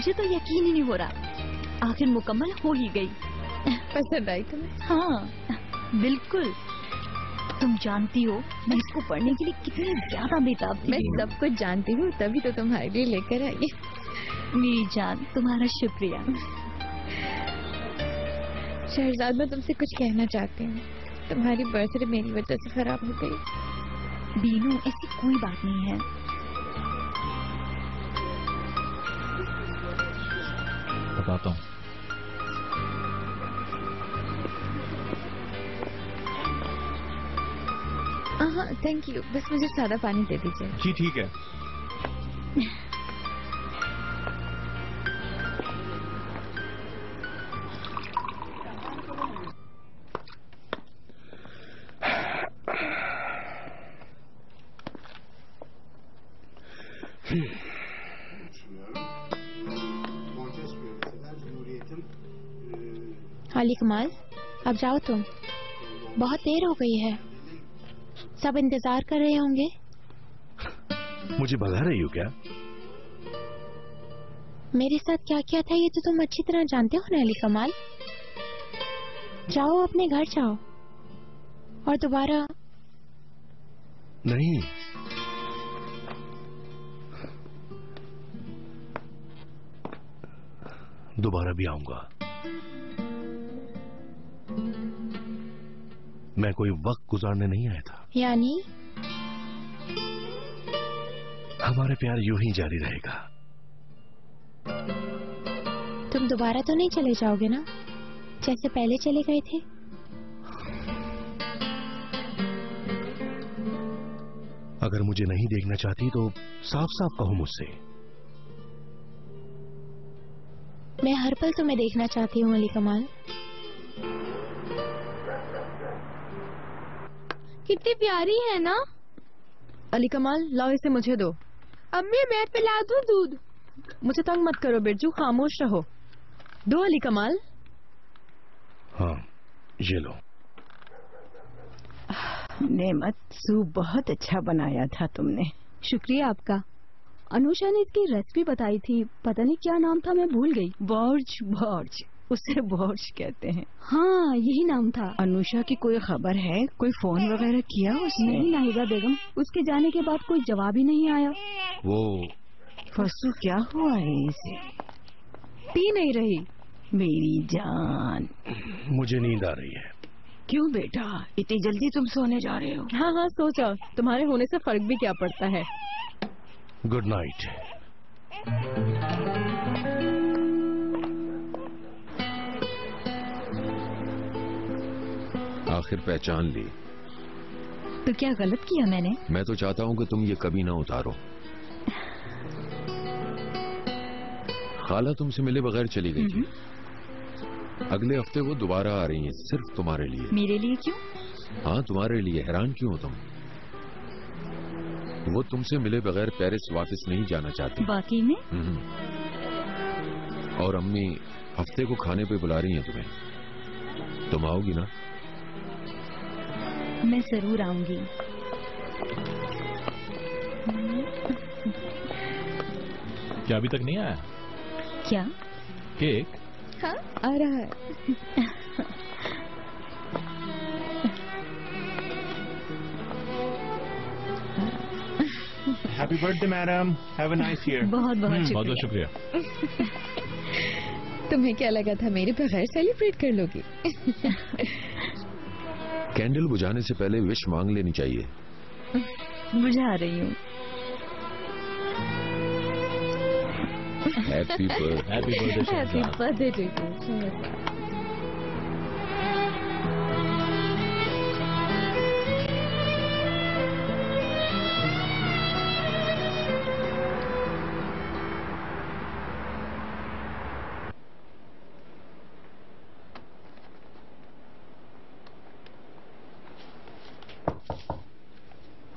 मुझे तो यकीन ही नहीं हो रहा, आखिर मुकम्मल हो ही गई। पसंद आई तुम्हें? हाँ बिल्कुल। तुम जानती हो मैं इसको पढ़ने के लिए कितनी ज्यादा बेताब थी। मैं सब कुछ जानती हूँ, तभी तो तुम्हारे लिए लेकर आई। मेरी जान, तुम्हारा शुक्रिया। शहजाद, मैं तुमसे कुछ कहना चाहती हूँ। तुम्हारी बर्थडे मेरी वजह से खराब हो गई। बीनू, ऐसी कोई बात नहीं है। बताता हूँ। हाँ थैंक यू, बस मुझे सादा पानी दे दीजिए। जी ठीक है। अली कमाल, अब जाओ तुम, बहुत देर हो गई है, सब इंतजार कर रहे होंगे। मुझे भगा रही हो क्या? मेरे साथ क्या किया था ये तो तुम अच्छी तरह जानते हो ना अली कमाल। जाओ अपने घर जाओ और दोबारा नहीं। दोबारा भी आऊंगा। मैं कोई वक्त गुजारने नहीं आया था। यानी हमारा प्यार यूं ही जारी रहेगा। तुम दोबारा तो नहीं चले जाओगे ना, जैसे पहले चले गए थे? अगर मुझे नहीं देखना चाहती तो साफ साफ कहो मुझसे। मैं हर पल तुम्हें देखना चाहती हूँ अली कमाल। कितनी प्यारी है ना। अली कमाल, लाओ इसे मुझे दो। अम्मी मैं पिला दूं दूध। मुझे तंग मत करो बिरजू, खामोश रहो। दो अली कमाल। हाँ ये लो। नेमत, सूप बहुत अच्छा बनाया था तुमने। शुक्रिया आपका। अनुषा ने इसकी रेसिपी बताई थी, पता नहीं क्या नाम था, मैं भूल गई। बॉर्ज, बॉर्ज, उसे बॉर्ज कहते हैं। हाँ यही नाम था। अनुषा की कोई खबर है? कोई फोन वगैरह किया उसने? नहीं नाहिदा बेगम, उसके जाने के बाद कोई जवाब ही नहीं आया। वो फसू क्या हुआ है इसे? पी नहीं रही। मेरी जान, मुझे नींद आ रही है। क्यों बेटा, इतनी जल्दी तुम सोने जा रहे हो? हाँ हाँ सो जाओ, तुम्हारे होने से फर्क भी क्या पड़ता है। Good night. आखिर पहचान ली। तो क्या गलत किया मैंने? मैं तो चाहता हूँ कि तुम ये कभी ना उतारो। खाला तुमसे मिले बगैर चली गई थी। अगले हफ्ते वो दोबारा आ रही हैं, सिर्फ तुम्हारे लिए। मेरे लिए क्यों? हाँ तुम्हारे लिए। हैरान क्यों हो तुम? वो तुमसे मिले बगैर पेरिस वापस नहीं जाना चाहती। वाकई में? और अम्मी हफ्ते को खाने पे बुला रही हैं तुम्हें। तुम आओगी ना? मैं जरूर आऊंगी। क्या अभी तक नहीं आया? क्या? केक? हाँ आ रहा है। Happy birthday madam, have a nice year. बहुत बहुत बहुत शुक्रिया। तुम्हें क्या लगा था मेरे बगैर सेलिब्रेट कर लोगी? कैंडल बुझाने से पहले विश मांग लेनी चाहिए। बुझा रही हूँ। Happy birthday. Happy birthday to you.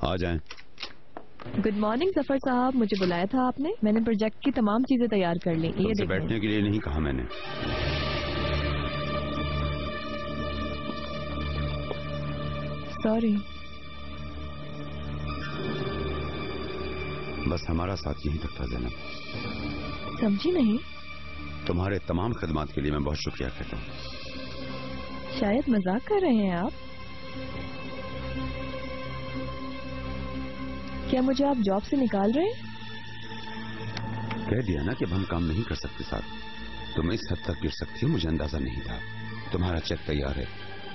आ जाएं। गुड मॉर्निंग जफर साहब, मुझे बुलाया था आपने? मैंने प्रोजेक्ट की तमाम चीजें तैयार कर ली। ये तुमसे बैठने के लिए नहीं कहा मैंने। सॉरी। बस हमारा साथ यहीं तक था ज़ैनब। समझी नहीं। तुम्हारे तमाम खिदमात के लिए मैं बहुत शुक्रिया कहता हूँ। शायद मजाक कर रहे हैं आप। क्या मुझे आप जॉब से निकाल रहे हैं? कह दिया ना कि अब हम काम नहीं कर सकते साथ। तुम इस हद तक गिर सकती हो, मुझे अंदाजा नहीं था। तुम्हारा चेक तैयार है,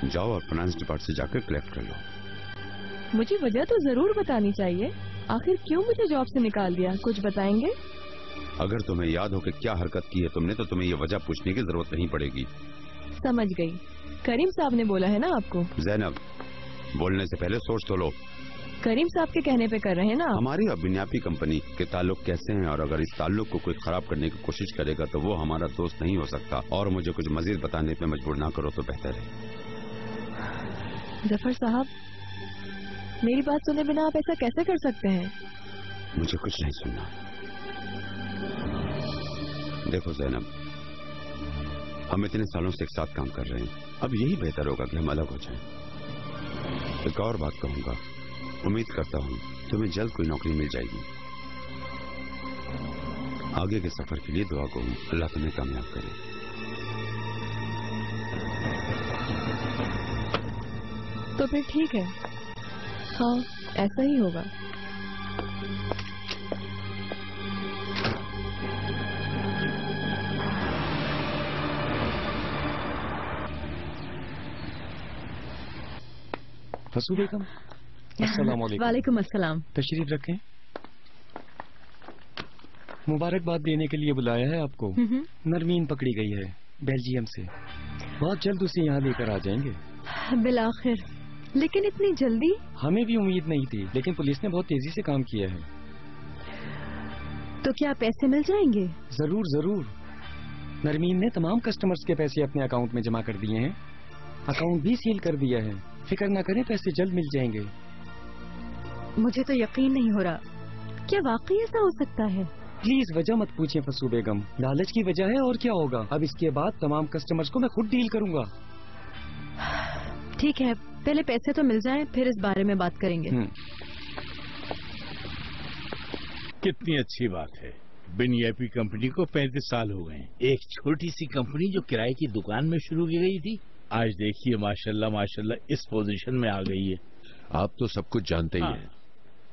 जाओ और फाइनेंस डिपार्टमेंट से जाकर कलेक्ट कर लो। मुझे वजह तो जरूर बतानी चाहिए। आखिर क्यों मुझे जॉब से निकाल दिया, कुछ बताएंगे? अगर तुम्हें याद हो कि क्या हरकत की है तुमने, तो तुम्हें ये वजह पूछने की जरूरत नहीं पड़ेगी। समझ गई। करीम साहब ने बोला है ना आपको? जैनब, बोलने से पहले सोच तो लो। करीम साहब के कहने पे कर रहे हैं ना आप? हमारी और बुनियादी कंपनी के ताल्लुक कैसे हैं, और अगर इस ताल्लुक को कोई खराब करने की कोशिश करेगा तो वो हमारा दोस्त नहीं हो सकता। और मुझे कुछ मजीद बताने पे मजबूर ना करो तो बेहतर है। जफर साहब, मेरी बात सुने बिना आप ऐसा कैसे कर सकते हैं? मुझे कुछ नहीं सुनना। देखो जैनब, हम इतने सालों से एक साथ काम कर रहे हैं, अब यही बेहतर होगा कि हम अलग हो जाएं। एक और बात कहूंगा, उम्मीद करता हूं तुम्हें जल्द कोई नौकरी मिल जाएगी। आगे के सफर के लिए दुआ करूं, अल्लाह तुम्हें कामयाब करे। तो फिर ठीक है, हाँ ऐसा ही होगा। फसू बेगम, अस्सलाम वालेकुम। वालेकुम अस्सलाम। तशरीफ रखें। मुबारकबाद देने के लिए बुलाया है आपको। नरमीन पकड़ी गई है बेल्जियम से, बहुत जल्द उसे यहाँ लेकर आ जाएंगे। बिलाखिर, लेकिन इतनी जल्दी? हमें भी उम्मीद नहीं थी, लेकिन पुलिस ने बहुत तेजी से काम किया है। तो क्या पैसे मिल जाएंगे? जरूर जरूर। नरमीन ने तमाम कस्टमर्स के पैसे अपने अकाउंट में जमा कर दिए हैं, अकाउंट भी सील कर दिया है। फिक्र ना करें, पैसे जल्द मिल जाएंगे। मुझे तो यकीन नहीं हो रहा, क्या वाकई ऐसा हो सकता है? प्लीज वजह मत पूछिए फसू बेगम, लालच की वजह है और क्या होगा। अब इसके बाद तमाम कस्टमर्स को मैं खुद डील करूंगा। ठीक है, पहले पैसे तो मिल जाएं, फिर इस बारे में बात करेंगे। कितनी अच्छी बात है, बुनियादी कंपनी को 35 साल हो गए। एक छोटी सी कंपनी जो किराए की दुकान में शुरू की गई थी, आज देखिए माशाल्लाह माशाल्लाह इस पोजीशन में आ गई है। आप तो सब कुछ जानते ही हैं।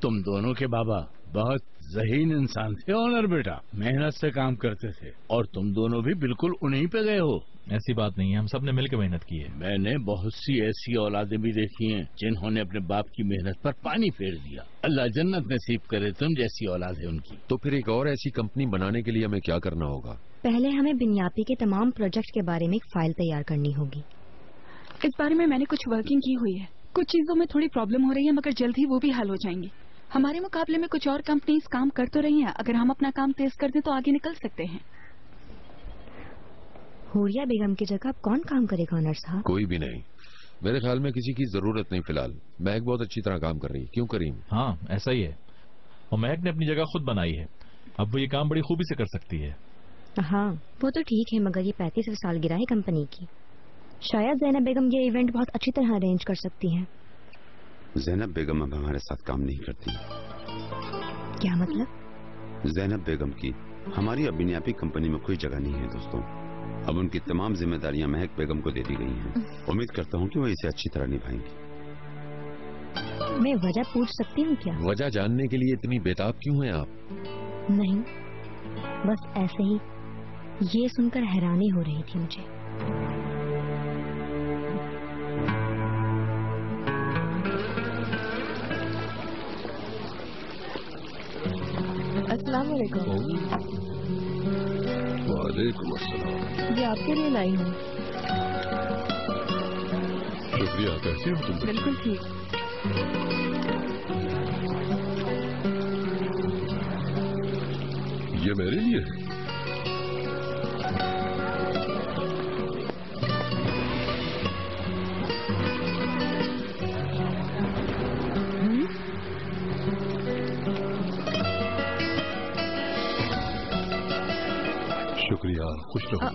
तुम दोनों के बाबा बहुत ज़हीन इंसान थे ऑनर बेटा, मेहनत से काम करते थे, और तुम दोनों भी बिल्कुल उन्हीं पे गए हो। ऐसी बात नहीं है, हम सब ने मिलकर मेहनत की है। मैंने बहुत सी ऐसी औलादें भी देखी हैं जिन्होंने अपने बाप की मेहनत पर पानी फेर दिया। अल्लाह जन्नत नसीब करे तुम जैसी औलाद है उनकी। तो फिर एक और ऐसी कंपनी बनाने के लिए हमें क्या करना होगा? पहले हमें बुनियादी के तमाम प्रोजेक्ट के बारे में एक फाइल तैयार करनी होगी। इस बारे में मैंने कुछ वर्किंग की हुई है। कुछ चीजों में थोड़ी प्रॉब्लम हो रही है, मगर जल्द ही वो भी हल हो जाएंगी। हमारे मुकाबले में कुछ और कंपनीज काम कर तो रही हैं, अगर हम अपना काम तेज कर दें तो आगे निकल सकते हैं। हुरिया बेगम की जगह कौन काम करेगा ऑनर साहब? कोई भी नहीं, मेरे ख्याल में किसी की जरूरत नहीं फिलहाल। महक बहुत अच्छी तरह काम कर रही है, क्यों करीम? हाँ ऐसा ही है, और महक ने अपनी जगह खुद बनाई है, अब वो ये काम बड़ी खूबी से कर सकती है। हाँ वो तो ठीक है, मगर ये 35 सालगिरह है कंपनी की। शायद जैनब बेगम ये इवेंट बहुत अच्छी तरह अरेंज कर सकती हैं। जैनब बेगम अब हमारे साथ काम नहीं करती। क्या मतलब? जैनब बेगम की हमारी अब बुनियादी कंपनी में कोई जगह नहीं है दोस्तों। अब उनकी तमाम जिम्मेदारियां महक बेगम को दे दी गई हैं। उम्मीद करता हूं कि वो इसे अच्छी तरह निभाएंगी। मैं वजह पूछ सकती हूँ क्या? वजह जानने के लिए इतनी बेताब क्यों हैं आप? नहीं, बस ऐसे ही ये सुनकर हैरानी हो रही थी मुझे। अस्सलाम वालेकुम। वालेकुम अस्सलाम। ये आपके लिए लाई हूँ। शुक्रिया, कैसे हो तुम? बिल्कुल ठीक। ये मेरे लिए है? शुक्रिया, खुश रहो।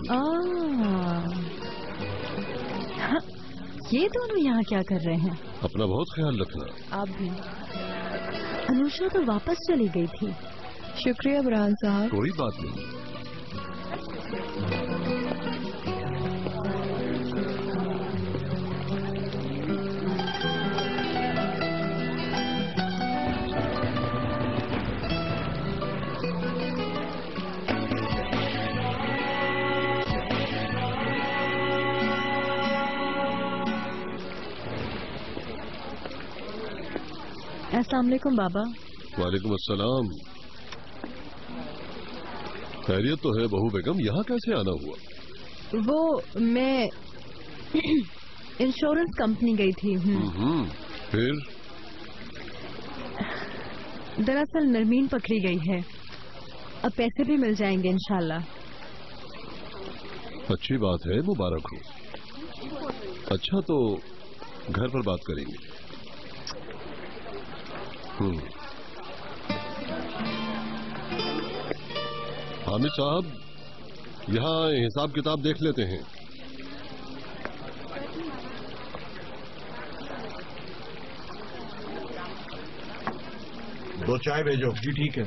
ये दोनों यहाँ क्या कर रहे हैं? अपना बहुत ख्याल रखना। आप भी। अनुषा तो वापस चली गई थी। शुक्रिया बुरहान साहब। कोई बात नहीं। अस्सलाम वालेकुम बाबा। वालेकुम अस्सलाम। खैरियत तो है बहू बेगम, यहाँ कैसे आना हुआ? वो मैं इंश्योरेंस कंपनी गई थी। फिर? दरअसल नरमीन पकड़ी गई है, अब पैसे भी मिल जाएंगे इंशाल्लाह। अच्छी बात है, मुबारक हो। अच्छा तो घर पर बात करेंगे। हामिद साहब, यहाँ हिसाब किताब देख लेते हैं। दो चाय भेजो। जी ठीक है।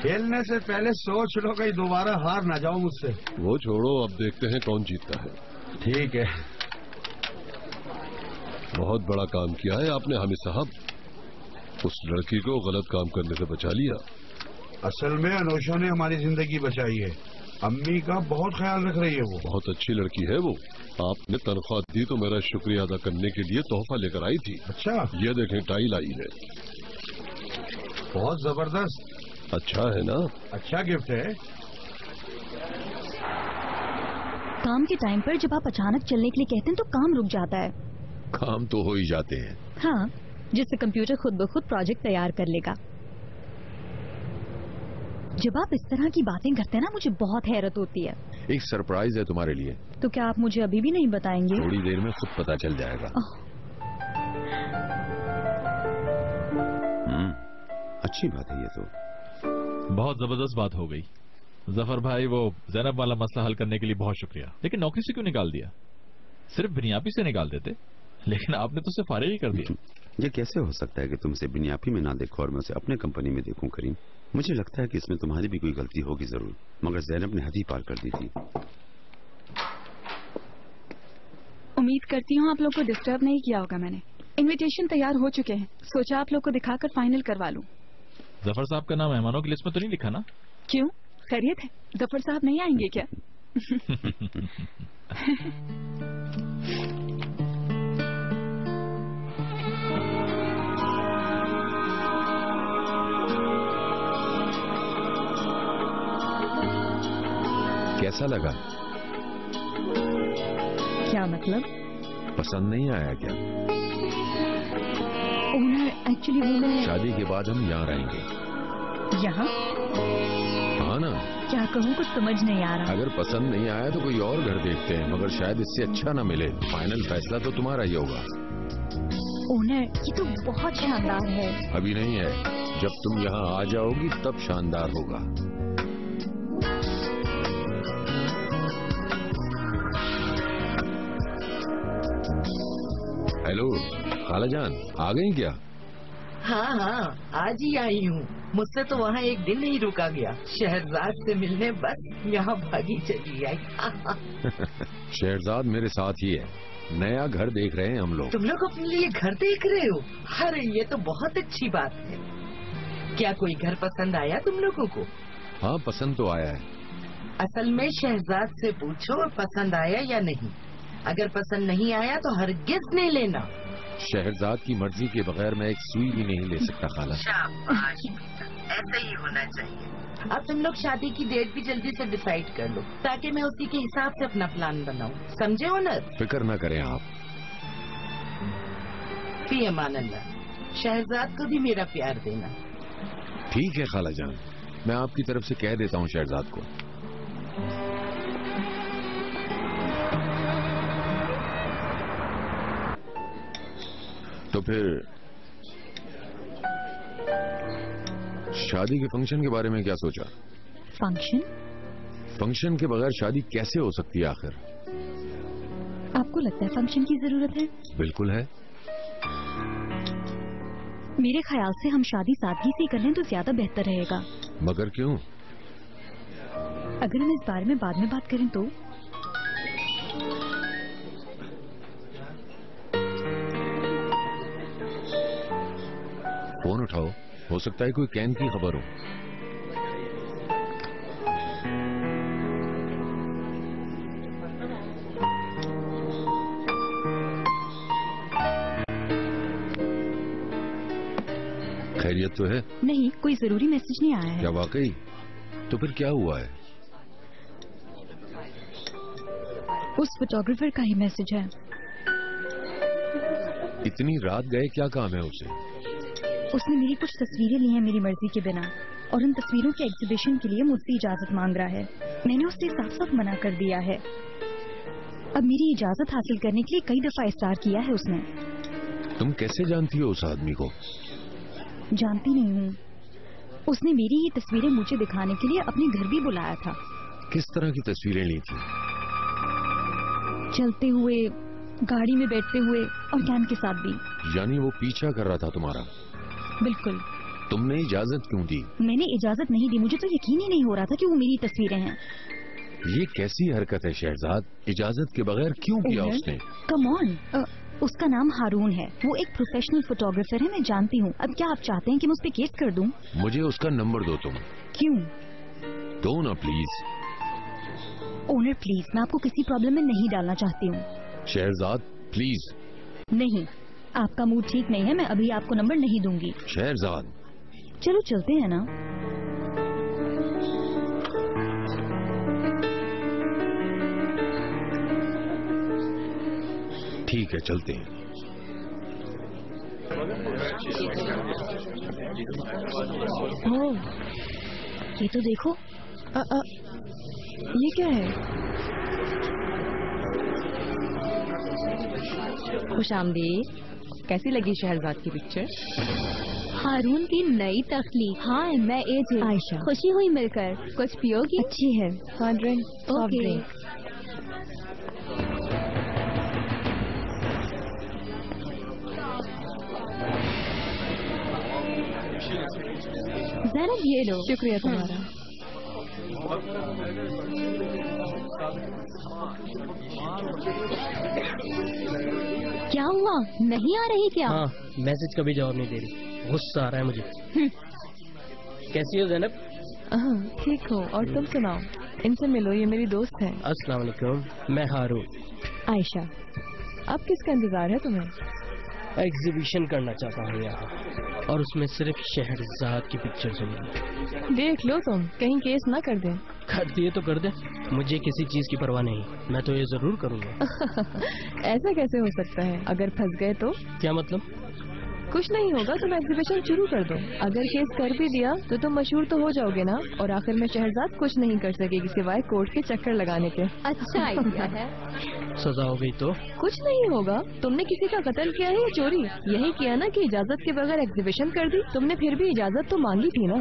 खेलने से पहले सोच लो कहीं दोबारा हार ना जाओ मुझसे। वो छोड़ो, अब देखते हैं कौन जीतता है। ठीक है। बहुत बड़ा काम किया है आपने हामिद साहब, उस लड़की को गलत काम करने से बचा लिया। असल में अनोशा ने हमारी जिंदगी बचाई है। अम्मी का बहुत ख्याल रख रही है वो। बहुत अच्छी लड़की है वो। आपने तनख्वाह दी तो मेरा शुक्रिया अदा करने के लिए तोहफा लेकर आई थी। अच्छा, ये देखें टाई लाई है। बहुत जबरदस्त। अच्छा है ना? अच्छा गिफ्ट है। काम के टाइम पर जब आप अचानक चलने के लिए कहते हैं तो काम रुक जाता है। काम तो हो ही जाते हैं। हाँ, जिससे कंप्यूटर खुद ब खुद प्रोजेक्ट तैयार कर लेगा। जब आप इस तरह की बातें करते हैं ना, मुझे बहुत हैरत होती है। एक सरप्राइज है तुम्हारे लिए। तो क्या आप मुझे अभी भी नहीं बताएंगे? थोड़ी देर में खुद पता चल जाएगा। अच्छी बात है ये तो। बहुत जबरदस्त बात हो गई। जफर भाई, वो जैनब वाला मसला हल करने के लिए बहुत शुक्रिया, लेकिन नौकरी से क्यों निकाल दिया? सिर्फ बिनियापी से निकाल देते, लेकिन आपने तो उसे फारिग ही कर दिया। ये कैसे हो सकता है कि तुमसे बिनियापी में ना देखो और मैं उसे अपने कंपनी में देखूं करीम? मुझे लगता है कि इसमें तुम्हारी भी कोई गलती होगी जरूर, मगर जैनब ने हद ही पार कर दी थी। उम्मीद करती हूँ आप लोग को डिस्टर्ब नहीं किया होगा मैंने। इनविटेशन तैयार हो चुके हैं, सोचा आप लोग को दिखाकर फाइनल करवा लूं। जफर साहब का नाम मेहमानों की लिस्ट में तो नहीं लिखा ना? क्यों, खैरियत है? जफर साहब नहीं आएंगे क्या? कैसा लगा? क्या मतलब? पसंद नहीं आया क्या? ओनर, एक्चुअली वो मैं शादी के बाद हम यहाँ रहेंगे। यहाँ? हाँ ना? क्या कहूँ, कुछ समझ नहीं आ रहा। अगर पसंद नहीं आया तो कोई और घर देखते हैं, मगर शायद इससे अच्छा ना मिले। फाइनल फैसला तो तुम्हारा ही होगा। ओनर, ये तो बहुत शानदार है। अभी नहीं है, जब तुम यहाँ आ जाओगी तब शानदार होगा। हेलो खाला जान, आ गई क्या? हाँ हाँ, आज ही आई हूँ। मुझसे तो वहाँ एक दिन नहीं रुका गया। शहरजाद से मिलने बस यहाँ भागी चली आई। शहरजाद मेरे साथ ही है। नया घर देख रहे हैं हम लोग। तुम लोग अपने लिए घर देख रहे हो? अरे ये तो बहुत अच्छी बात है। क्या कोई घर पसंद आया तुम लोगों को? हाँ, पसंद तो आया है। असल में शहजाद से पूछो पसंद आया या नहीं। अगर पसंद नहीं आया तो हरगिज नहीं लेना। शहरजाद की मर्जी के बगैर मैं एक सुई भी नहीं ले सकता खाला। शाबाश बेटा, ऐसा ही होना चाहिए। अब तुम लोग शादी की डेट भी जल्दी से डिसाइड कर लो, ताकि मैं उसी के हिसाब से अपना प्लान बनाऊं। समझे ओनर? फिक्र ना करें आप। फी अमान अल्लाह। शहजाद को भी मेरा प्यार देना। ठीक है खाला जान, मैं आपकी तरफ से कह देता हूँ शहरजाद को। तो फिर शादी के फंक्शन के बारे में क्या सोचा? फंक्शन? फंक्शन के बगैर शादी कैसे हो सकती है आखिर? आपको लगता है फंक्शन की जरूरत है? बिल्कुल है। मेरे ख्याल से हम शादी सादगी से कर लें तो ज्यादा बेहतर रहेगा। मगर क्यों? अगर हम इस बारे में बाद में बात करें तो? फोन उठाओ, हो सकता है कोई कैन की खबर हो। खैरियत तो है? नहीं, कोई जरूरी मैसेज नहीं आया है। क्या वाकई? तो फिर क्या हुआ है? उस फोटोग्राफर का ही मैसेज है। इतनी रात गए, क्या काम है उसे? उसने मेरी कुछ तस्वीरें ली हैं मेरी मर्जी के बिना, और उन तस्वीरों के एग्जीबिशन के लिए मुझसे इजाजत मांग रहा है। मैंने उससे साफ साफ मना कर दिया है। अब मेरी इजाजत हासिल करने के लिए कई दफा इस्तार किया है उसने। तुम कैसे जानती हो उस आदमी को? जानती नहीं हूँ। उसने मेरी ये तस्वीरें मुझे दिखाने के लिए अपने घर भी बुलाया था। किस तरह की तस्वीरें ली थी? चलते हुए, गाड़ी में बैठते हुए और कैन के साथ भी। यानी वो पीछा कर रहा था तुम्हारा? बिल्कुल। तुमने इजाजत क्यों दी? मैंने इजाजत नहीं दी, मुझे तो यकीन ही नहीं हो रहा था कि वो मेरी तस्वीरें हैं। ये कैसी हरकत है शहजाद? इजाजत के बगैर क्यों किया उसने? कम ऑन, उसका नाम हारून है। वो एक प्रोफेशनल फोटोग्राफर है, मैं जानती हूँ। अब क्या आप चाहते हैं कि मैं उस पर केस कर दूं? मुझे उसका नंबर दो तुम। क्यों? दो ना प्लीज। ओनर प्लीज, मैं आपको किसी प्रॉब्लम में नहीं डालना चाहती हूँ। शहजाद प्लीज। नहीं, आपका मूड ठीक नहीं है, मैं अभी आपको नंबर नहीं दूंगी। शहजाद चलो चलते हैं ना। ठीक है, चलते हैं। ओह, ये तो देखो। ये क्या है? खुशामदीद। कैसी लगी शहजाद की पिक्चर? हारून की नई तख्लीक। हाँ, मैं एज आयशा। खुशी हुई मिलकर। कुछ पियोगी? अच्छी है। हाँ, drink. Soft okay. Drink. Zainab, ये लो। शुक्रिया तुम्हारा। क्या हुआ, नहीं आ रही क्या? हाँ, मैसेज का भी जवाब नहीं दे रही। गुस्सा आ रहा है मुझे। कैसी हो ज़ैनब? हाँ, ठीक हो। और तुम सुनाओ? इनसे मिलो, ये मेरी दोस्त है। अस्सलाम वालेकुम, मैं हारून। आयशा। अब किसका इंतजार है तुम्हें? एग्जीबिशन करना चाहता हूँ यहाँ, और उसमें सिर्फ शहरजाद की पिक्चर्स होंगी। देख लो तुम, कहीं केस ना कर दे। कर दिए तो कर दे, मुझे किसी चीज की परवाह नहीं। मैं तो ये जरूर करूँगा। ऐसा कैसे हो सकता है? अगर फंस गए तो? क्या मतलब? कुछ नहीं होगा, तुम एग्जीबिशन शुरू कर दो। अगर केस कर भी दिया तो तुम मशहूर तो हो जाओगे ना, और आखिर में शहरजाद कुछ नहीं कर सकेगी सिवाय कोर्ट के चक्कर लगाने के। अच्छा आइडिया है। सजा हो गई तो? कुछ नहीं होगा। तुमने किसी का कत्ल किया है या चोरी? यही किया ना कि इजाजत के बगैर एग्जीबिशन कर दी। तुमने फिर भी इजाजत तो मांगी थी ना।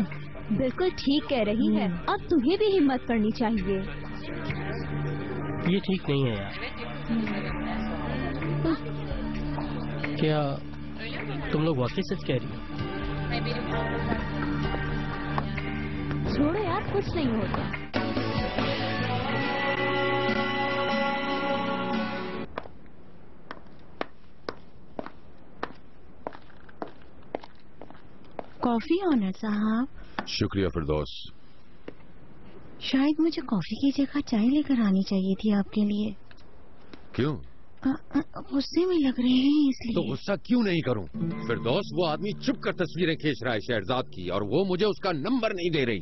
बिल्कुल ठीक कह रही है। अब तुम्हें भी हिम्मत करनी चाहिए। ये ठीक नहीं है यार। क्या तुम लोग वाकई सच कह रही हो? छोड़ो यार, कुछ नहीं होता। कॉफी ऑनर साहब। शुक्रिया फिरदौस। शायद मुझे कॉफी की जगह चाय लेकर आनी चाहिए थी आपके लिए। क्यों? गुस्से में लग रहे हैं इसलिए। तो गुस्सा क्यों नहीं करूं? फिरदौस, वो आदमी चुप कर तस्वीरें खींच रहा है शहरजाद की, और वो मुझे उसका नंबर नहीं दे रही।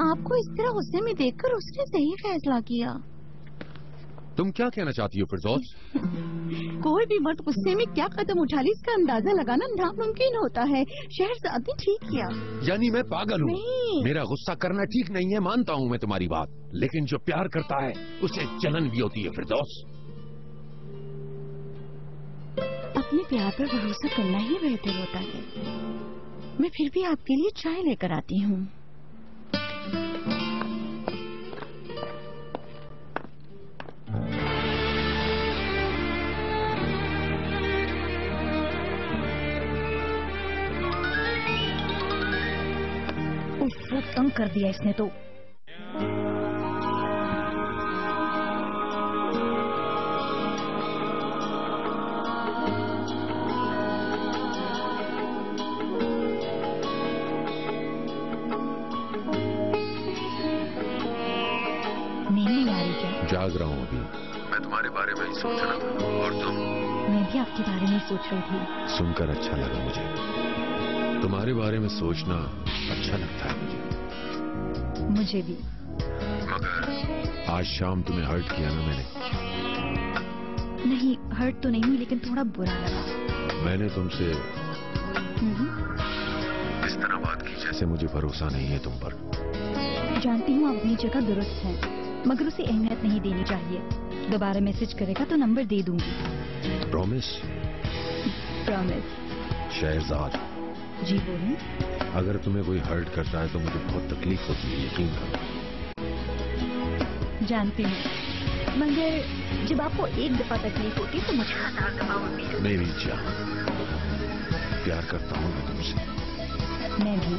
आपको इस तरह गुस्से में देखकर उसने सही फैसला किया। तुम क्या कहना चाहती हो फिरदौस? कोई भी मर्द गुस्से में क्या कदम उठा ली, इसका अंदाजा लगाना नामुमकिन होता है। शहरजाद ने ठीक किया। यानी मैं पागल हूँ? मेरा गुस्सा करना ठीक नहीं है, मानता हूँ मैं तुम्हारी बात, लेकिन जो प्यार करता है उसे जलन भी होती है फिरदौस। अपने प्यार पर भरोसा करना ही बेहतर होता है। मैं फिर भी आपके लिए चाय लेकर आती हूँ। उफ, तंग कर दिया इसने तो। जाग रहा हूँ अभी। मैं तुम्हारे बारे में ही सोच रहा था। और तुम? मैं भी आपके बारे में सोच रही थी। सुनकर अच्छा लगा मुझे। तुम्हारे बारे में सोचना अच्छा लगता है मुझे भी। मगर आज शाम तुम्हें हर्ट किया ना मैंने। नहीं, हर्ट तो नहीं हुई, लेकिन थोड़ा बुरा लगा। मैंने तुमसे इस तरह बात की जैसे मुझे भरोसा नहीं है तुम पर। जानती हूँ आप अपनी जगह दुरुस्त हैं, मगर उसे अहमियत नहीं देनी चाहिए। दोबारा मैसेज करेगा तो नंबर दे दूंगी। प्रॉमिस? प्रॉमिस। शहरजाद। जी बोलिए। अगर तुम्हें कोई हर्ट करता है तो मुझे बहुत तकलीफ होती है, यकीन करो। जानती हूँ, मगर जब आपको एक दफा तकलीफ होती तो मुझे 1000 दफा होती है। मेरी जान, प्यार करता हूँ मैं तुमसे। मैं भी।